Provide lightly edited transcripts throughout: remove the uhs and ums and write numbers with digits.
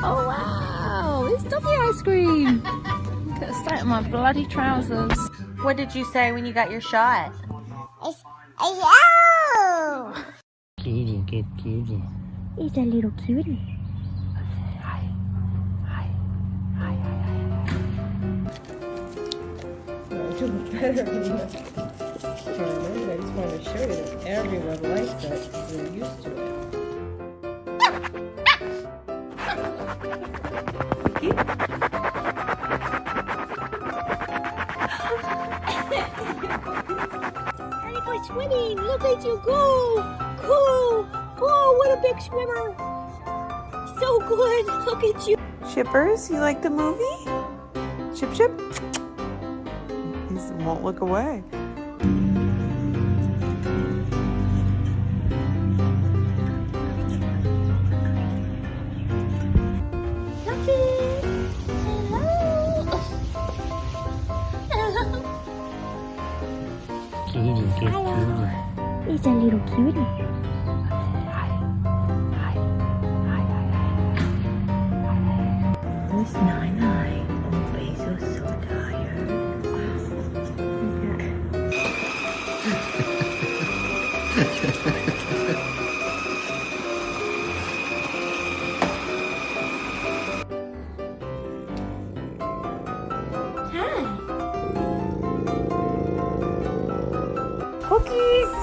Oh wow, it's doggy ice cream. Got a state of my bloody trousers. What did you say when you got your shot? It's oh! Kitty, good kitty. He's a little cutie. Hi. Hi. Hi, hi, hi. It's better than this. I just wanted to show you that everyone likes it. They're used to it. Ready for swimming. Look at you go. Cool. Oh, what a big swimmer. So good. Look at you. Shippers, you like the movie? Ship, ship. He won't look away. Kitty, good kitty. He's a little cutie. Hi. Hi. Hi, hi, hi. Who's Nine-Nine? Oh, Basil's so tired. Hi. Cookies.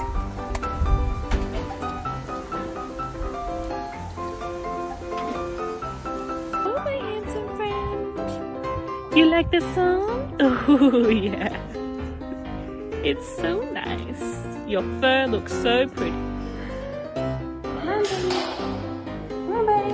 Oh, my handsome friend. You like the song? Oh, yeah. It's so nice. Your fur looks so pretty. Come on, baby. Come on, baby.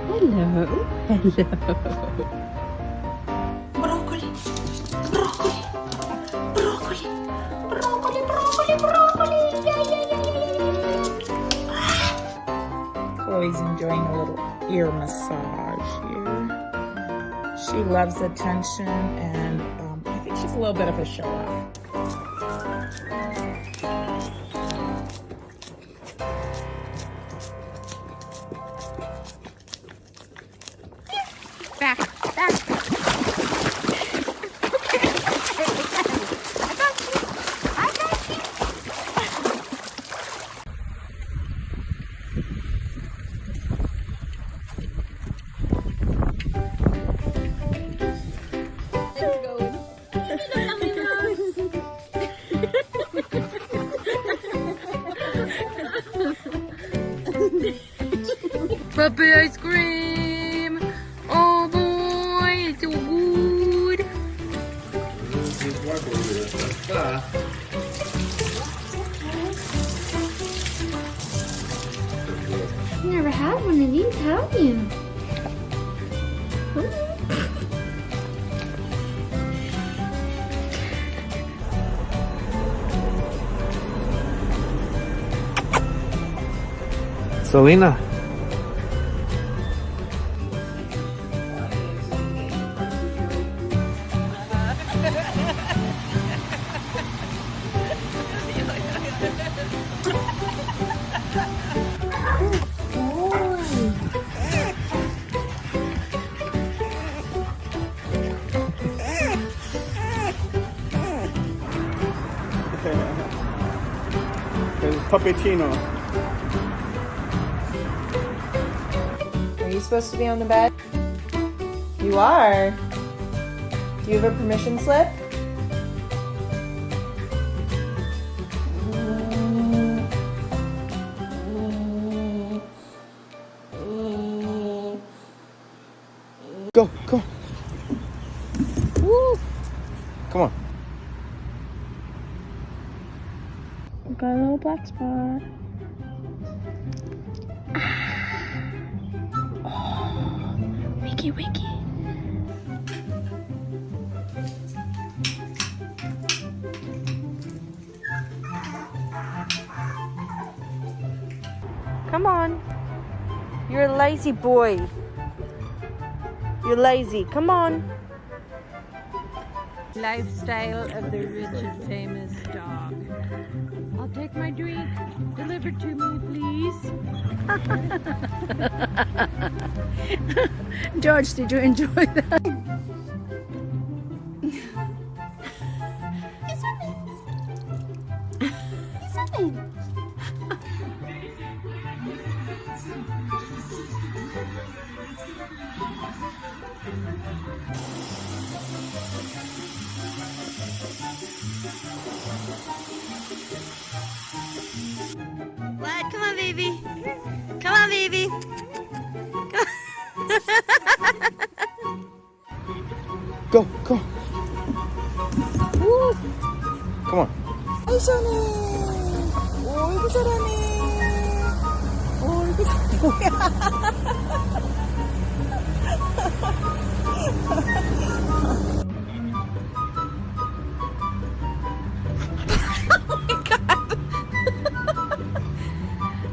Hello. Hello. Broccoli. Broccoli. Broccoli. Broccoli, broccoli, broccoli. Yeah, yeah, yeah, yeah. Chloe's enjoying a little ear massage here. She loves attention, and I think she's a little bit of a show-off. Back. Back. Puppy ice cream! Oh boy, it's so good! I've never had one of these, have you? Selena. There's Puppuccino. Are you supposed to be on the bed? You are. Do you have a permission slip? Go, go. Woo! Come on. Got a little black spot. Oh, wiki wiki. Come on. You're a lazy boy. You're lazy. Come on. Lifestyle of the rich and famous dog. I'll take my drink. Delivered to me, please. George, did you enjoy that? He's swimming. What? Come on, baby. Come on, baby. Come Go, go. Woo. Come on. 아이 시원해. 어이구 잘하네. 어이구 잘하네. 뭐야.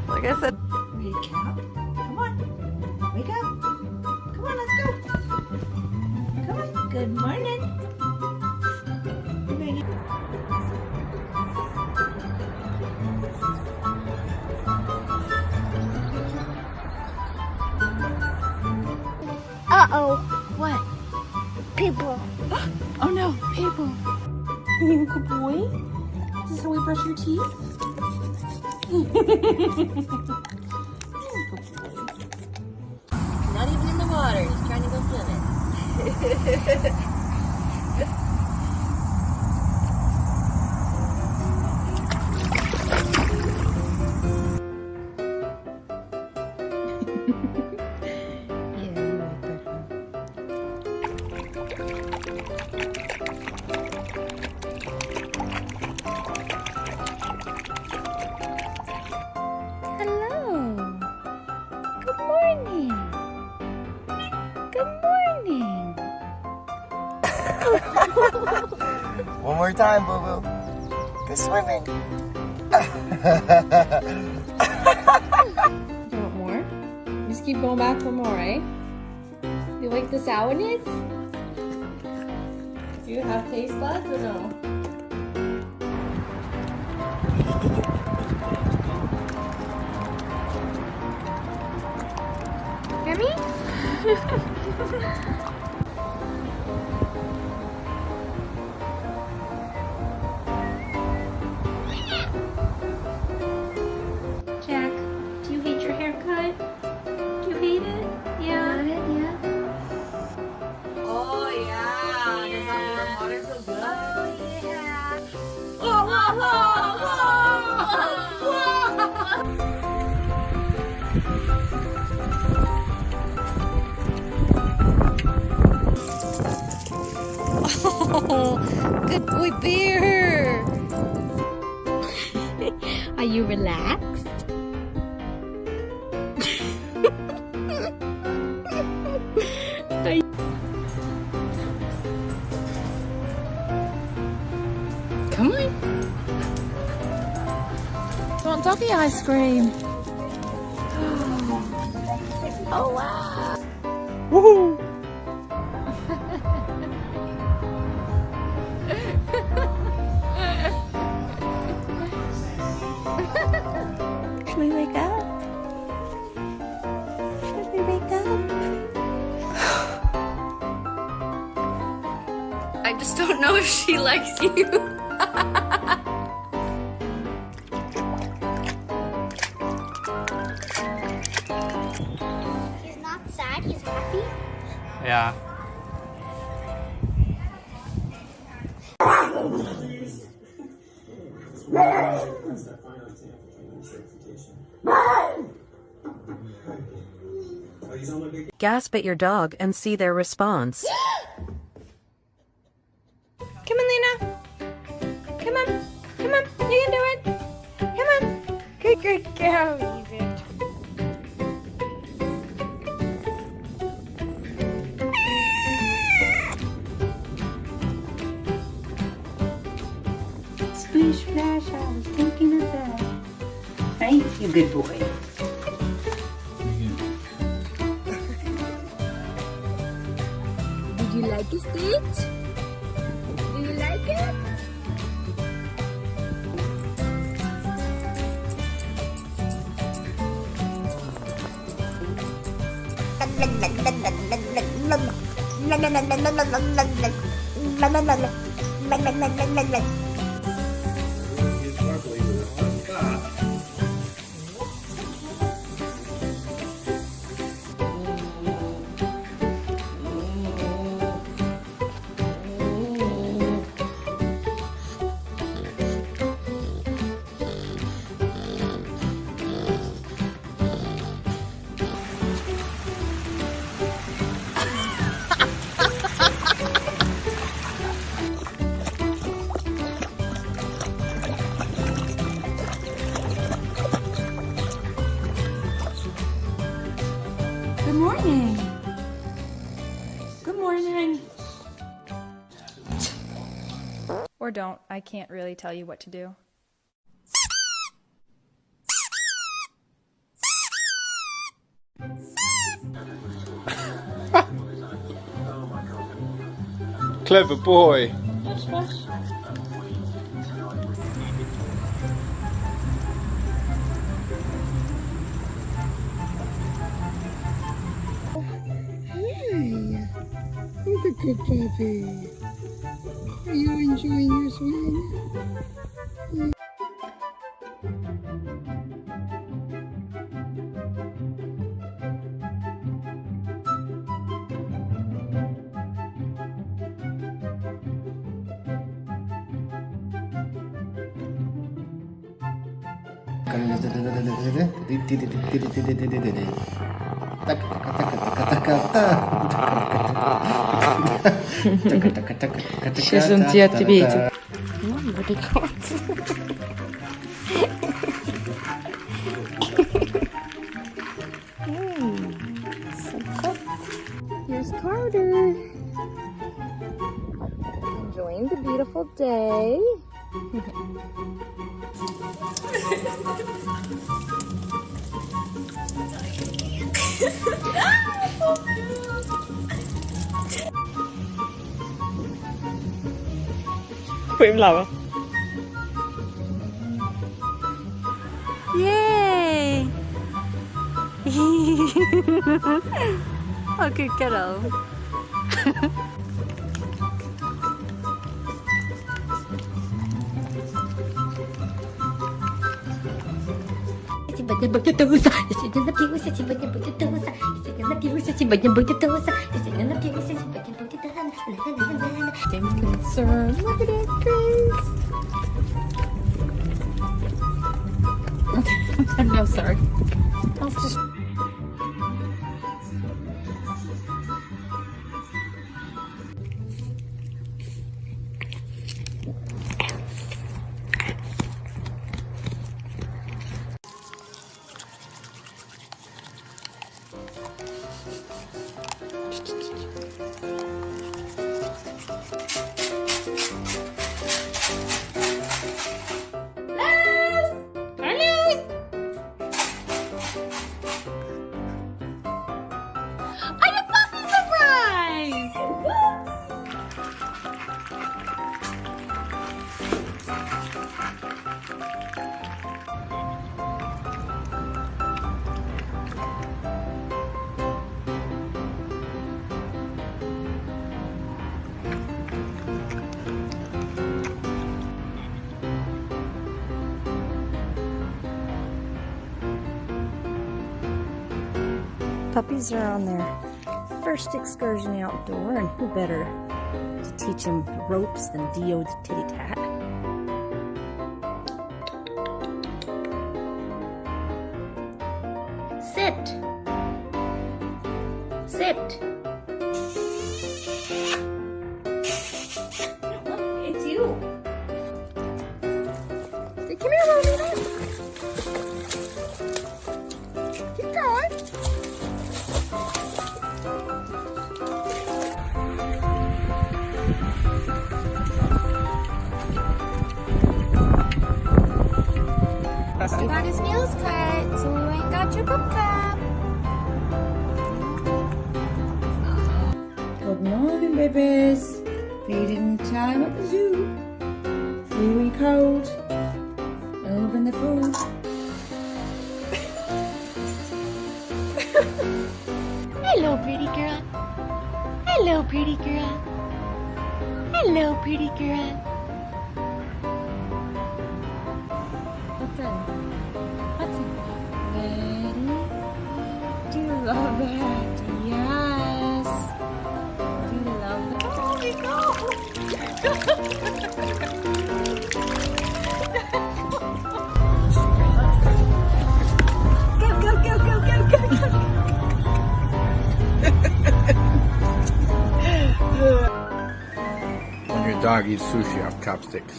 Like I said, wake up. Come on. Wake up. Come on, let's go. Come on. Good morning. Uh-oh. What? People. Oh no, people. Are you a good boy? Is this how we brush your teeth? Not even in the water. He's trying to go swimming. Hello. Good morning. Good morning. One more time, Boo Boo. Go swimming. You want more? Just keep going back for more, eh? You like the sourness? Do you have taste buds or no? Remy? Jack, do you hate your haircut? Do you hate it? Yeah. Yeah. Oh yeah. Does that warm water feel good? Oh yeah. Whoa, whoa, whoa, Oh, good boy, Bear. Are you relaxed? Come on. Want doggy ice cream? Oh wow. Woohoo! Should we wake up? Should we wake up? I just don't know if she likes you. He's not sad, he's happy. Yeah. Gasp at your dog and see their response. Come on, Lena. Come on. Come on. You can do it. Come on. Good girl. Easy. Splish splash, I was thinking of that. Right? You good boy. you like it, Stitch? Do you like it? Good morning. Good morning. Or don't. I can't really tell you what to do. Clever boy. Who's a good puppy? Are you enjoying your swim? Сейчас он тебе ответит. Here's Carter. Enjoying the beautiful day. Im lauer. Yay! Oh, good kiddo. Сегодня будет туса, я сегодня напился, сегодня будет туса, я сегодня напился, сегодня будет туса, я сегодня напился, сегодня будет туса. Look at that face. No, sorry. I was just... Puppies are on their first excursion outdoor, and who better to teach them ropes than Dio the Titty Tat? Sit. Sit. It's you. Say, come here, Rosita. Keep going. He got his nails cut, so you ain't got your book cup. Good morning. Come on in, babies. Feeding time at the zoo. 3-week old. Open the food. Hello, pretty girl. Hello, pretty girl. Hello, pretty girl. What's in? What's in? Ready? Do you love that? Yes. Do you love that? Oh, we go. Go, go, go, go, go, go, go. When your dog eats sushi off chopsticks.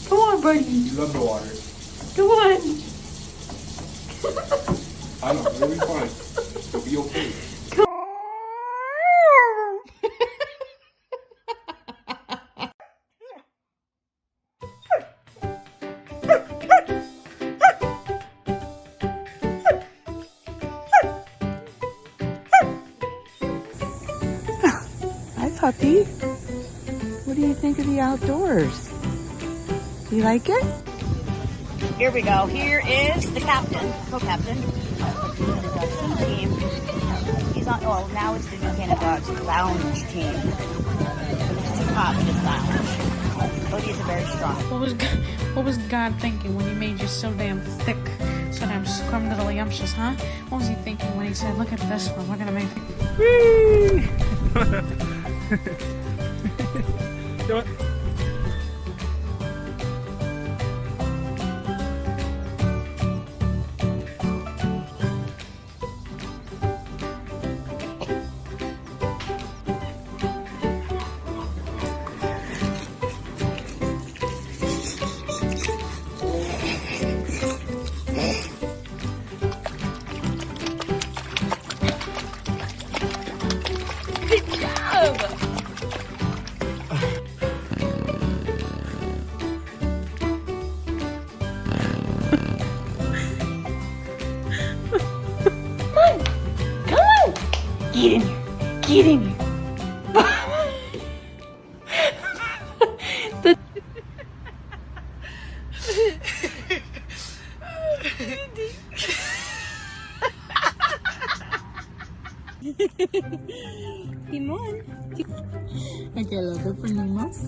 Come on, buddy. You love the water. Come on. I know, it'll be fine. It'll be okay. Hi, puppy. What do you think of the outdoors? Do you like it? Here we go. Here is the captain, co-captain of the introduction team. He's on, oh, now it's the Canada Dogs lounge team. It's too hot for this lounge. But he's a very strong. What was God thinking when he made you so damn thick, so damn scrumdiddlyumptious, huh? What was he thinking when he said, look at this one, we're gonna make it. Do it. Get in here. Get in here. Timon. Okay, look for Nimos.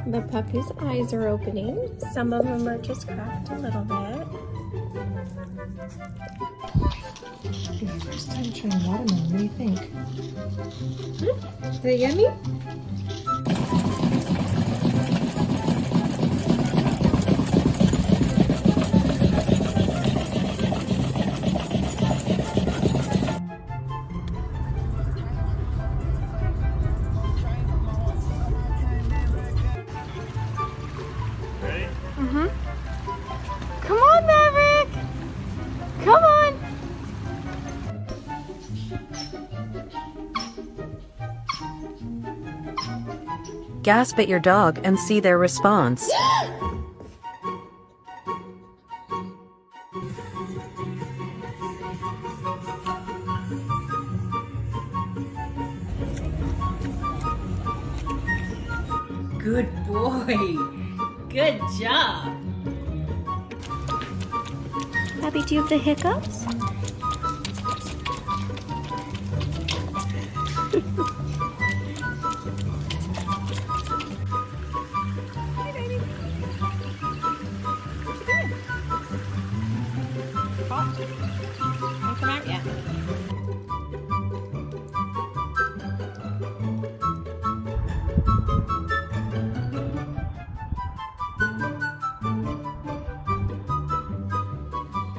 The puppy's eyes are opening. Some of them are just cracked a little bit. First time trying watermelon. What do you think? Is it yummy? Come on, Maverick! Come on! Gasp at your dog and see their response. Good boy. Good job. Abby, do you have the hiccups? Don't come out yet.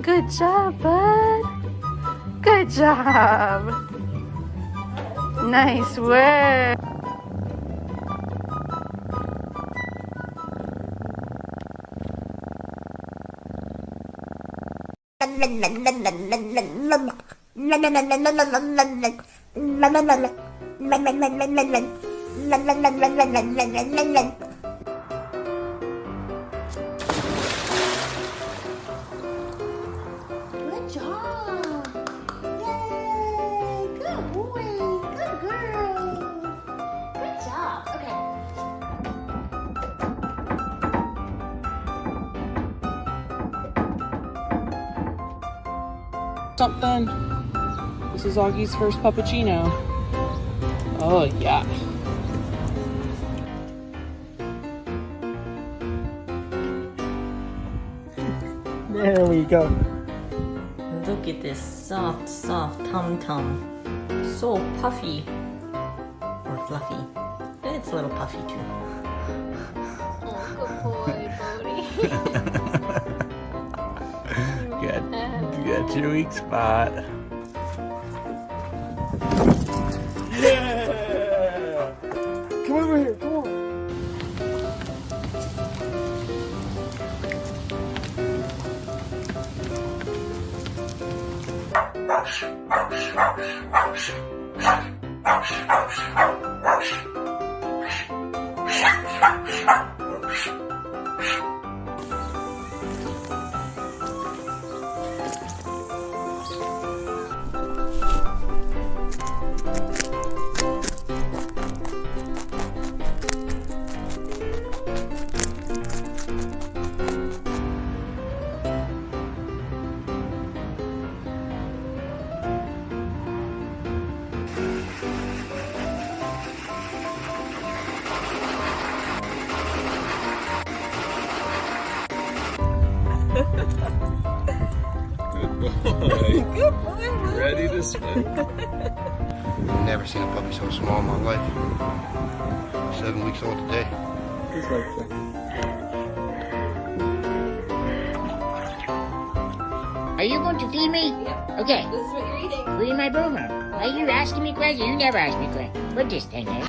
Good job, bud. Good job. Nice work. Good job. Yay. Good boys. Good girls. Good job. Okay. Something. This is Augie's first puppuccino. Oh yeah. There we go. Look at this soft, soft tum-tum. So puffy. Or fluffy. And it's a little puffy too. Oh, good boy, Bodie. You got your weak spot. Yeah! Come over here, come on. Good boy. Ready to swim. I've never seen a puppy so small in my life. 7 weeks old today. Just like that. Are you going to feed me? Yep. Okay. This is what you're eating. Read my boomer. Why are you asking me questions? You never ask me questions. Put this thing in.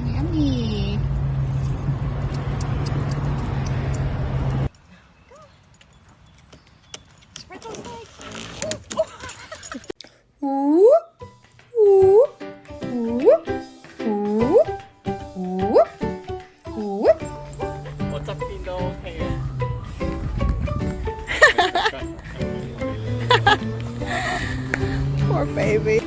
Yummy. Spread those legs. Ooh, ooh, ooh, ooh, ooh, ooh. What's up, Pino? Hey. Poor baby.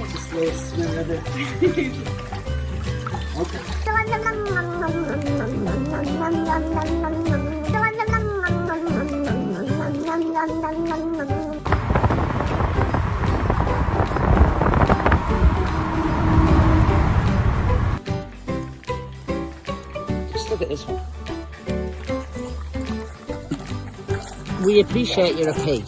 Just a little swim with it. Okay. Just look at this one. We appreciate your pig.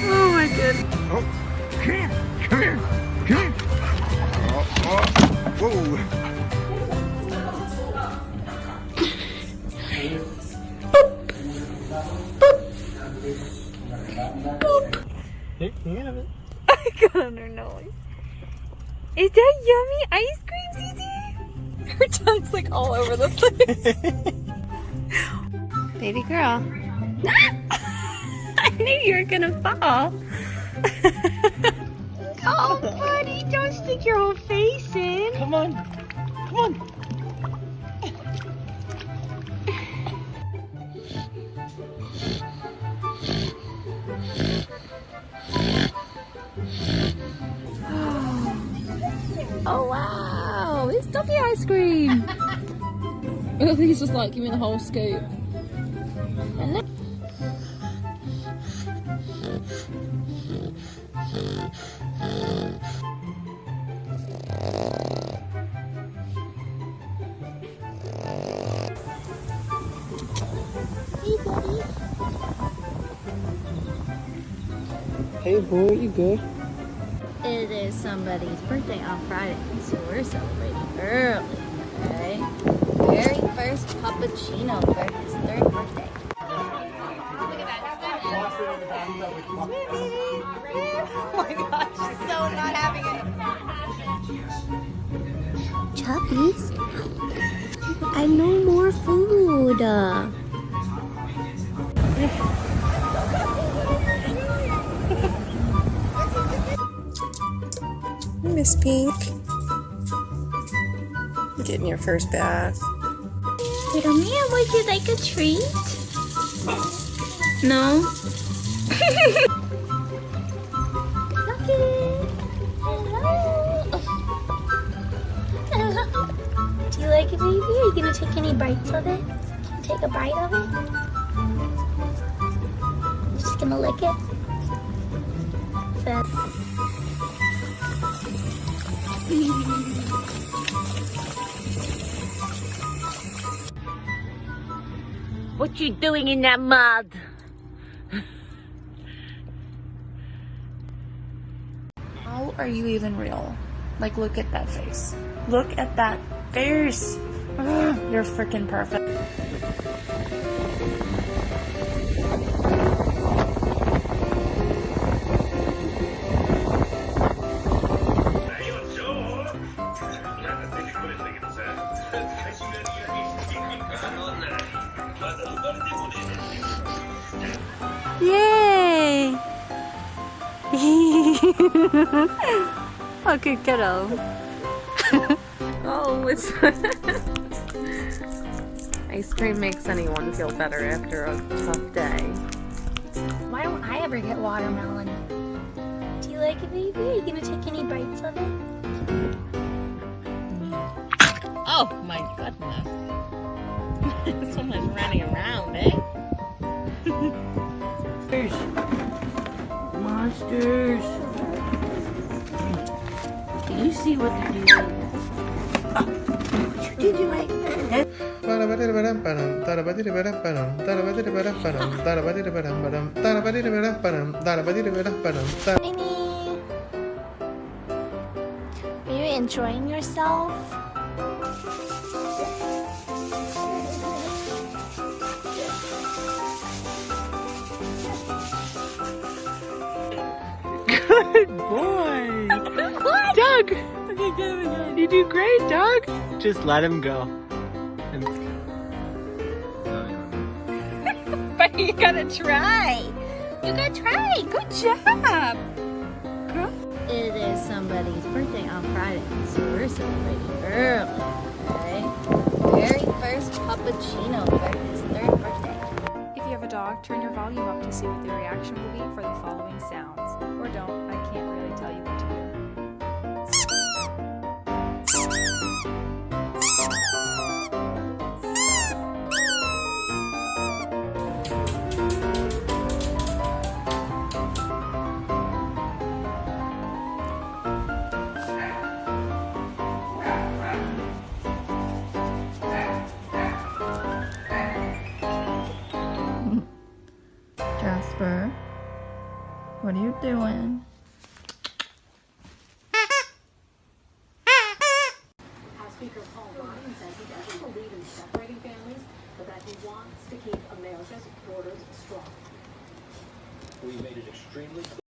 Oh my goodness. Oh, come here, come here, come here. Whoa. I got on her nose. Is that yummy ice cream, Zizi? Her tongue's like all over the place. Baby girl. I knew you were gonna fall. Oh, buddy, don't stick your whole face in. Come on, come on. Oh wow, it's doggy ice cream. I think he's just like, give me the whole scoop. And then Hey, buddy. Hey boy, you good? It is somebody's birthday on Friday, so we're celebrating early, okay? Very first puppuccino for his 3rd birthday. Look at that. Oh my gosh, she's so not having it. Chubbies? I know more food. Miss Pink. You're getting your first bath. Little man, would you like a treat? No? Lucky! Hello! Hello! Do you like it, baby? Are you gonna take any bites of it? Can you take a bite of it? Just gonna lick it? So What you doing in that mud? How are you even real? Like, look at that face. Look at that face. Ugh, you're freaking perfect. Yay! Oh, good kiddo. Oh, it's... Ice cream makes anyone feel better after a tough day. why don't I ever get watermelon? Do you like it, baby? Are you gonna take any bites of it? Oh my goodness. Someone's running around, eh? Monsters. Do you see what they're doing? What you doing? Are you enjoying yourself? Good boy. Doug. You do great, Doug. Just let him go. But you gotta try. You gotta try. Good job. It is somebody's birthday on Friday, so we're celebrating early, okay? Very first puppuccino for his 3rd birthday. If you have a dog, turn your volume up to see what the reaction will be for the following sounds. Or don't, I can't really tell you what to do. Jasper, what are you doing? House Speaker Paul Ryan says he doesn't believe in separating families, but that he wants to keep America's borders strong. We made it extremely clear.